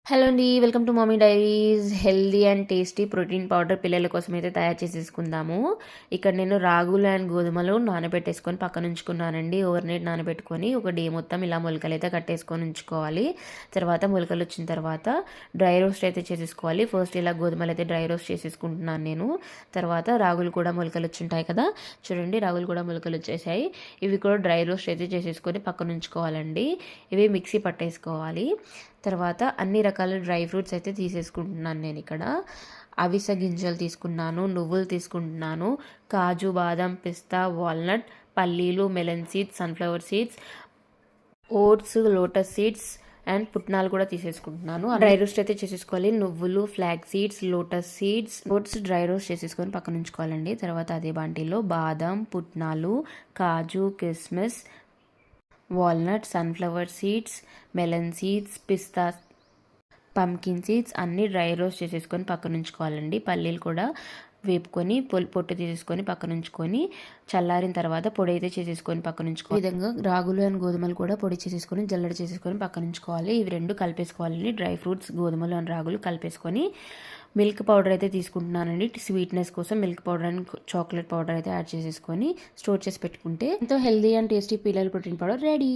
Hello అండి, welcome to mummy diaries. Healthy and tasty protein powder పిల్లల కోసం అయితే తయారు చేసేసుకుందాము. ఇక్కడ నేను రాగులు అండ్ గోధుమలు నానబెట్టేసుకొని పక్కన ఉంచుకున్నానండి. ఓవర్ నైట్ నానబెట్టుకొని ఒక డే మొత్తం ఇలా మొలకలు అయితే కట్టేసుకొని ఉంచుకోవాలి. తర్వాత మొలకలు వచ్చిన తర్వాత డ్రై రోస్ట్ అయితే చేసేసుకోవాలి. ఫస్ట్ ఇలా గోధుమలు అయితే డ్రై రోస్ట్ చేసేసుకుంటున్నాను నేను. తర్వాత రాగులు కూడా మొలకలు వచ్చుంటాయి కదా, చూడండి రాగులు కూడా మొలకలు వచ్చేసాయి. ఇవి కూడా డ్రై రోస్ట్ అయితే చేసేసుకొని పక్కన ఉంచుకోవాలండి. ఇవి మిక్సీ పట్టేసుకోవాలి. తర్వాత అన్ని రకాల డ్రై ఫ్రూట్స్ అయితే తీసేసుకుంటున్నాను నేను ఇక్కడ. అవిసె గింజలు తీసుకున్నాను, నువ్వులు తీసుకుంటున్నాను, కాజు, బాదం, పిస్తా, వాల్నట్, పల్లీలు, melon seeds, sunflower seeds, oats, lotus seeds and పుట్నాలు కూడా తీసేసుకుంటున్నాను. డ్రై రోస్ట్ అయితే చేసేసుకోవాలి. నువ్వులు, flax seeds, lotus seeds, oats dry roast చేసేసుకొని పక్కన ఉంచుకోవాలండి. తర్వాత అదే బాంటీలో బాదం, పుట్నాలు, కాజు, కిస్మిస్, walnut, sunflower seeds, melon seeds, పిస్తా, పంకిన్ సీడ్స్ అన్నీ డ్రై రోస్ట్ చేసేసుకొని పక్కన ఉంచుకోవాలండి. పల్లీలు కూడా వేపుకొని పొట్టు తీసేసుకొని పక్కన ఉంచుకొని చల్లారిన తర్వాత పొడి అయితే చేసేసుకొని పక్కన ఉంచుకోవాలి. ఈ విధంగా రాగులు అండ్ గోధుమలు కూడా పొడి చేసేసుకొని జల్లెడ చేసేసుకొని పక్కన ఉంచుకోవాలి. ఇవి రెండు కలిపేసుకోవాలండి. డ్రై ఫ్రూట్స్, గోధుమలు అండ్ రాగులు కలిపేసుకొని మిల్క్ పౌడర్ అయితే తీసుకుంటున్నానండి. స్వీట్నెస్ కోసం milk powder and chocolate powder అయితే యాడ్ చేసేసుకొని స్టోర్ చేసి పెట్టుకుంటే ఎంతో హెల్దీ అండ్ టేస్టీ పిల్లల ప్రోటీన్ పౌడర్ రెడీ.